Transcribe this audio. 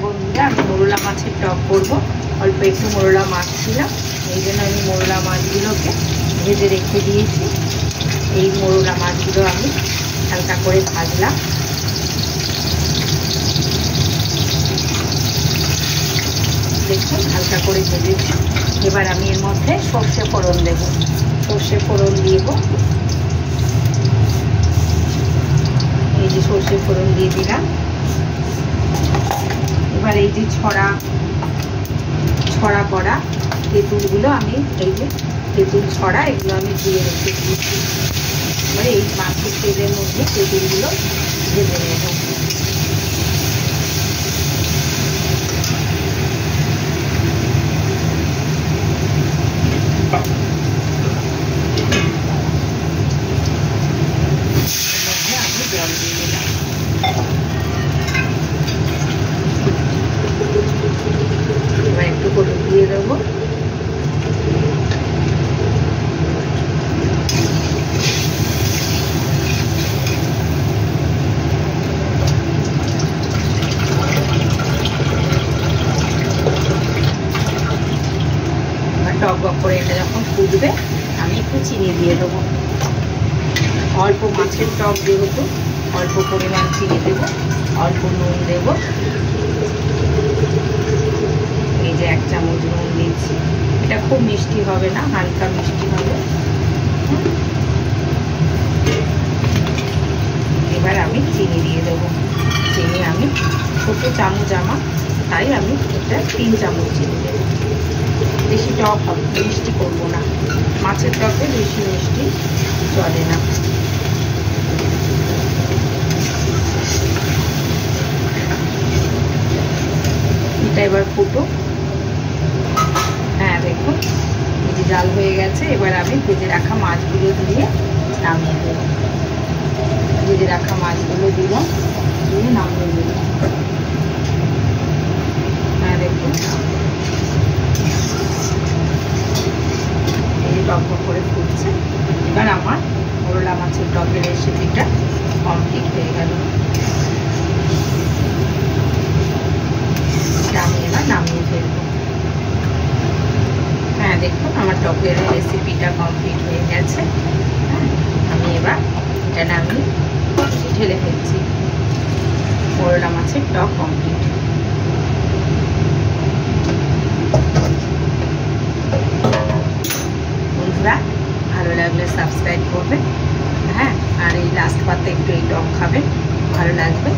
বন্ধুরা, আমি মোরলা মাছের টক করবো। অল্প একটু মোরলা মাছ ছিল, এই জন্য আমি মোরলা মাছগুলোকে ভেজে রেখে দিয়েছি। এই মোরলা মাছগুলো আমি হালকা করে ভাজলাম। দেখুন হালকা করে ভেজেছি। এবার আমি এর মধ্যে সর্ষে ফোড়ন দেব। সর্ষে ফোড়ন দিব, এই যে সর্ষে ফোড়ন দিয়ে দিলাম। এবার এই যে ছড়া করা তেঁতুলগুলো আমি, এই যে তেঁতুল ছড়া, এগুলো আমি দিয়ে রেখে দিয়েছি। এবার এই মাছের তেলের মধ্যে তেঁতুলগুলো ভেজে নেব। আমি জল দিয়ে দিলাম। এবার একটু হলুদ দিয়ে দেবো। টক বক করে এটা যখন ফুটবে আমি একটু চিনি দিয়ে দেবো। অল্প মাছের টক যেহেতু অল্প পরিমাণ চিনি দেবো, অল্প নুন দেব। এই যে 1 চামচ নুন দিচ্ছি। এটা খুব মিষ্টি হবে না, হালকা মিষ্টি হবে। এবার আমি চিনি দিয়ে দেবো। চিনি আমি ছোট চামচ আমার, তাই আমি এটা 3 চামচ চিনি দেবো। বেশি টক হবে, মিষ্টি করবো না। মাছের টকে বেশি মিষ্টি চলে না। এটা এবার ফুটো। হ্যাঁ দেখুন এই যে জাল হয়ে গেছে। এবার আমি ভেজে রাখা মাছগুলো দিয়ে নামিয়ে দেবো। ভেজে রাখা মাছগুলো দিলাম, দিয়ে নামিয়ে দেবো। হ্যাঁ দেখুন টক করে ফুটছে। এবার আমার মোরলা মাছের টকের রেসিপিটা কমপ্লিট হয়ে গেল। আমি এবার নামিয়ে ফেলবো। হ্যাঁ দেখুন আমার টকের রেসিপিটা কমপ্লিট হয়ে গেছে। হ্যাঁ আমি এবার এটা নামিয়ে ঢেলে ফেলছি। মোরলা মাছের টক কমপ্লিট। বন্ধুরা ভালো লাগলে সাবস্ক্রাইব করবেন। হ্যাঁ আর এই লাস্ট পাতে একটু এই টক খাবেন, ভালো লাগবে।